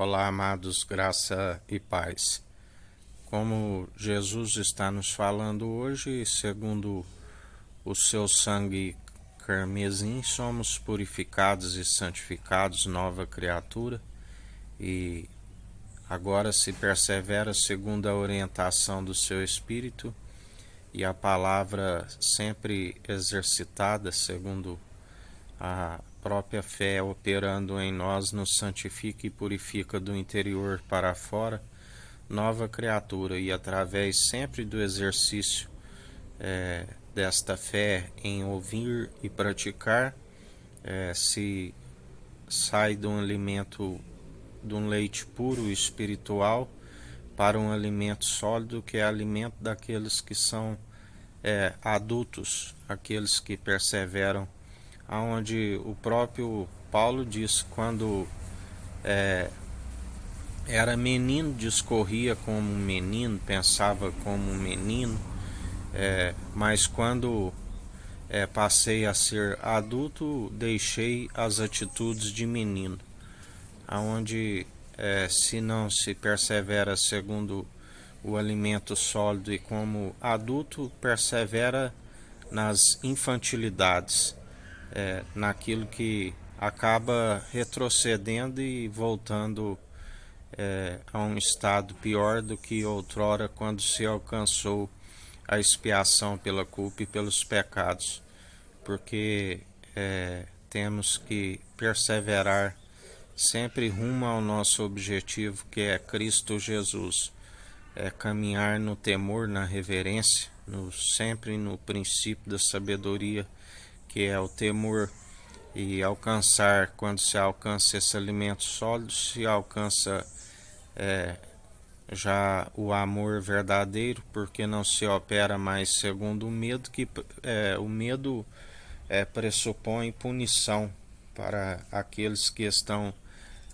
Olá, amados, graça e paz. Como Jesus está nos falando hoje, segundo o seu sangue carmesim, somos purificados e santificados, nova criatura, e agora se persevera segundo a orientação do seu Espírito e a palavra sempre exercitada segundo a própria fé operando em nós nos santifica e purifica do interior para fora, nova criatura, e através sempre do exercício desta fé em ouvir e praticar, se sai de um alimento, de um leite puro espiritual para um alimento sólido, que é alimento daqueles que são adultos, aqueles que perseveram, aonde o próprio Paulo diz: quando era menino, discorria como um menino, pensava como um menino, mas quando passei a ser adulto, deixei as atitudes de menino, aonde se não se persevera segundo o alimento sólido, e como adulto persevera nas infantilidades, naquilo que acaba retrocedendo e voltando a um estado pior do que outrora, quando se alcançou a expiação pela culpa e pelos pecados, porque temos que perseverar sempre rumo ao nosso objetivo, que é Cristo Jesus, caminhar no temor, na reverência, sempre no princípio da sabedoria, que é o temor, e alcançar, quando se alcança esse alimento sólido, se alcança já o amor verdadeiro, porque não se opera mais segundo o medo, que o medo pressupõe punição para aqueles que estão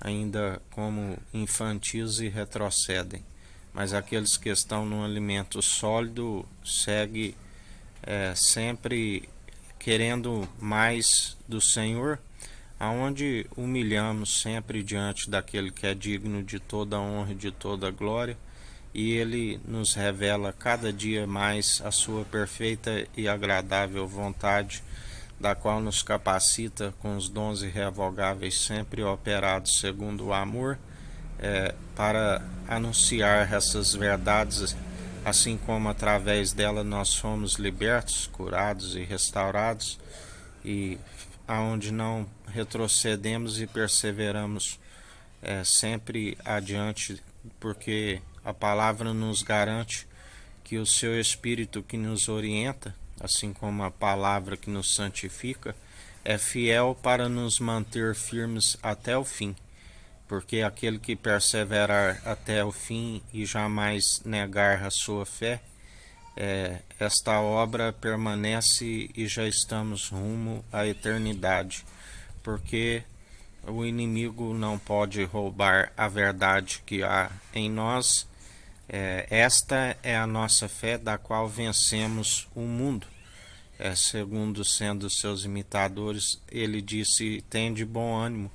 ainda como infantis e retrocedem, mas aqueles que estão no alimento sólido seguem sempre querendo mais do Senhor, aonde humilhamos sempre diante daquele que é digno de toda honra e de toda glória, e ele nos revela cada dia mais a sua perfeita e agradável vontade, da qual nos capacita com os dons irrevogáveis sempre operados segundo o amor, para anunciar essas verdades, assim como através dela nós somos libertos, curados e restaurados, e aonde não retrocedemos e perseveramos sempre adiante, porque a palavra nos garante que o seu Espírito que nos orienta, assim como a palavra que nos santifica, é fiel para nos manter firmes até o fim, porque aquele que perseverar até o fim e jamais negar a sua fé, esta obra permanece e já estamos rumo à eternidade, porque o inimigo não pode roubar a verdade que há em nós. Esta é a nossa fé, da qual vencemos o mundo. Segundo sendo seus imitadores, ele disse: tende bom ânimo,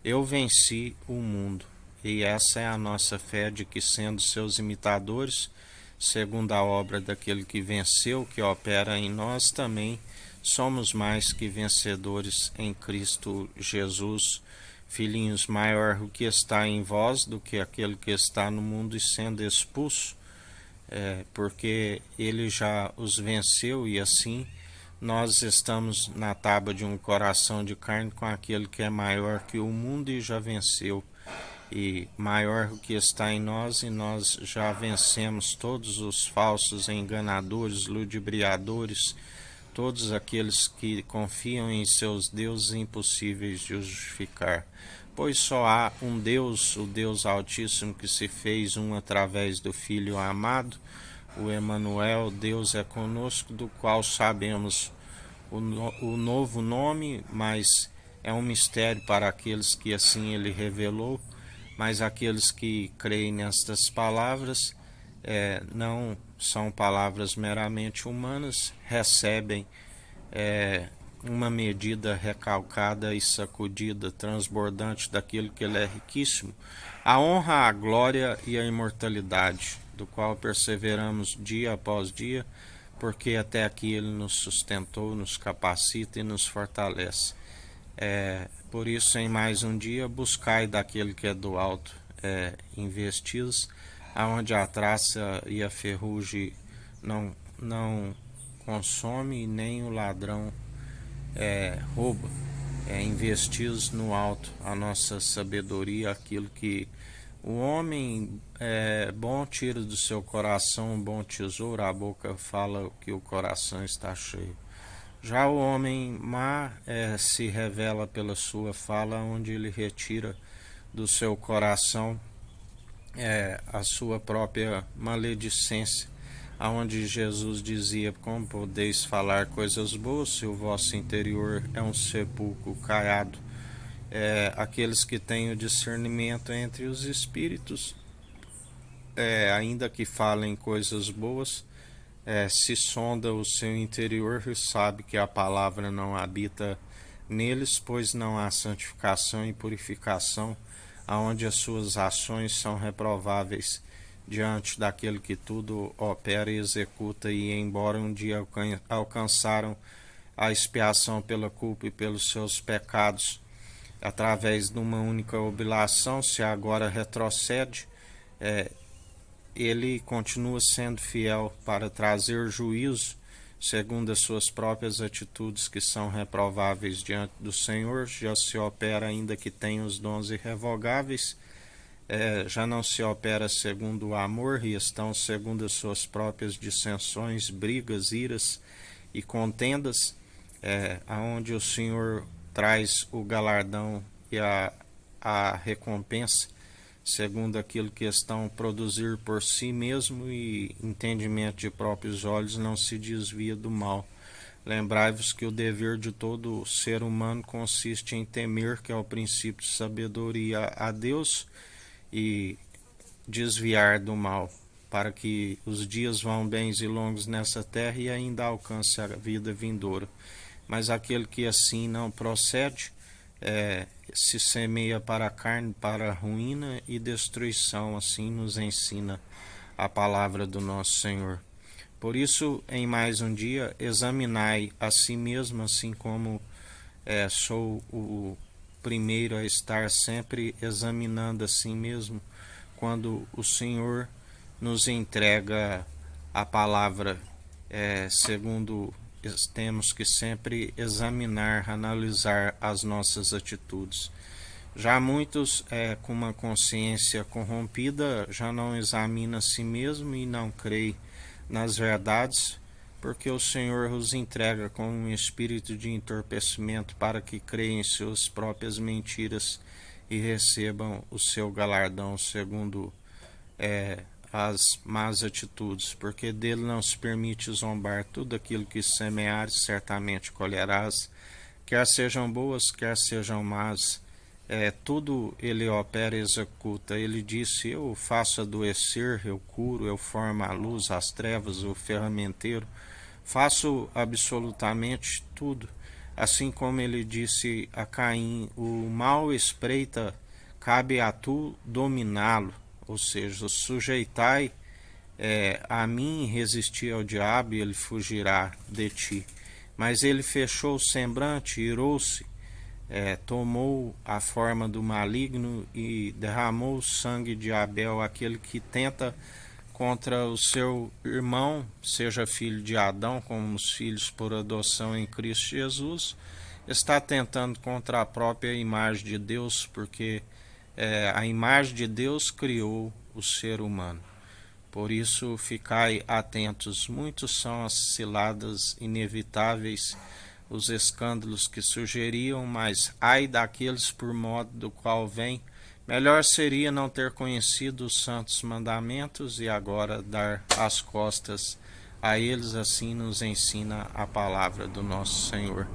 eu venci o mundo. E essa é a nossa fé, de que, sendo seus imitadores, segundo a obra daquele que venceu, que opera em nós, também somos mais que vencedores em Cristo Jesus. Filhinhos, maior o que está em vós do que aquele que está no mundo, e sendo expulso, porque ele já os venceu, e assim nós estamos na tábua de um coração de carne com aquele que é maior que o mundo e já venceu, e maior o que está em nós, e nós já vencemos todos os falsos enganadores, ludibriadores, todos aqueles que confiam em seus deuses impossíveis de justificar. Pois só há um Deus, o Deus Altíssimo, que se fez um através do Filho amado, o Emanuel, Deus é conosco, do qual sabemos o novo nome, mas é um mistério para aqueles que assim ele revelou. Mas aqueles que creem nestas palavras, não são palavras meramente humanas, recebem uma medida recalcada e sacudida, transbordante daquilo que ele é riquíssimo, a honra, a glória e a imortalidade, do qual perseveramos dia após dia, porque até aqui ele nos sustentou, nos capacita e nos fortalece. Por isso, em mais um dia, buscai daquele que é do alto, investis, aonde a traça e a ferrugem não consome e nem o ladrão rouba. Investis no alto a nossa sabedoria, aquilo que o homem bom tira do seu coração um bom tesouro, a boca fala que o coração está cheio. Já o homem má se revela pela sua fala, onde ele retira do seu coração a sua própria maledicência, aonde Jesus dizia: como podeis falar coisas boas se o vosso interior é um sepulcro caiado? Aqueles que têm o discernimento entre os espíritos, ainda que falem coisas boas, se sonda o seu interior e sabe que a palavra não habita neles, pois não há santificação e purificação, aonde as suas ações são reprováveis diante daquele que tudo opera e executa, e embora um dia alcançaram a expiação pela culpa e pelos seus pecados através de uma única oblação, se agora retrocede, ele continua sendo fiel para trazer juízo segundo as suas próprias atitudes, que são reprováveis diante do Senhor. Já se opera, ainda que tenha os dons irrevogáveis, já não se opera segundo o amor, e estão segundo as suas próprias dissensões, brigas, iras e contendas, aonde o Senhor traz o galardão e a recompensa segundo aquilo que estão a produzir por si mesmo, e entendimento de próprios olhos não se desvia do mal. Lembrai-vos que o dever de todo ser humano consiste em temer, que é o princípio de sabedoria, a Deus, e desviar do mal, para que os dias vão bens e longos nessa terra e ainda alcance a vida vindoura. Mas aquele que assim não procede, se semeia para a carne, para a ruína e destruição. Assim nos ensina a palavra do nosso Senhor. Por isso, em mais um dia, examinai a si mesmo, assim como sou o primeiro a estar sempre examinando a si mesmo, quando o Senhor nos entrega a palavra, segundo temos que sempre examinar, analisar as nossas atitudes. Já muitos, com uma consciência corrompida, já não examina a si mesmo e não crê nas verdades, porque o Senhor os entrega com um espírito de entorpecimento para que creiam em suas próprias mentiras e recebam o seu galardão segundo as más atitudes, porque dele não se permite zombar. Tudo aquilo que semeares certamente colherás, quer sejam boas, quer sejam más, tudo ele opera e executa. Ele disse: eu faço adoecer, eu curo, eu formo a luz, as trevas, o ferramenteiro, faço absolutamente tudo. Assim como ele disse a Caim: o mal espreita, cabe a tu dominá-lo. Ou seja, sujeitai a mim, resistir ao diabo e ele fugirá de ti. Mas ele fechou o semblante, irou-se, tomou a forma do maligno e derramou o sangue de Abel, aquele que tenta contra o seu irmão, seja filho de Adão, como os filhos por adoção em Cristo Jesus, está tentando contra a própria imagem de Deus, porque a imagem de Deus criou o ser humano. Por isso, ficai atentos. Muitos são as ciladas inevitáveis, os escândalos que surgiriam, mas ai daqueles por modo do qual vem. Melhor seria não ter conhecido os santos mandamentos e agora dar as costas a eles. Assim nos ensina a palavra do nosso Senhor.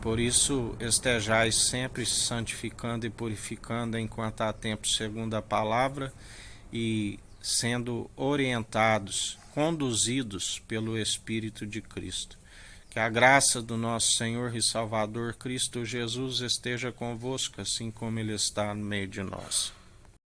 Por isso, estejais sempre santificando e purificando enquanto há tempo, segundo a palavra, e sendo orientados, conduzidos pelo Espírito de Cristo. Que a graça do nosso Senhor e Salvador Cristo Jesus esteja convosco, assim como Ele está no meio de nós.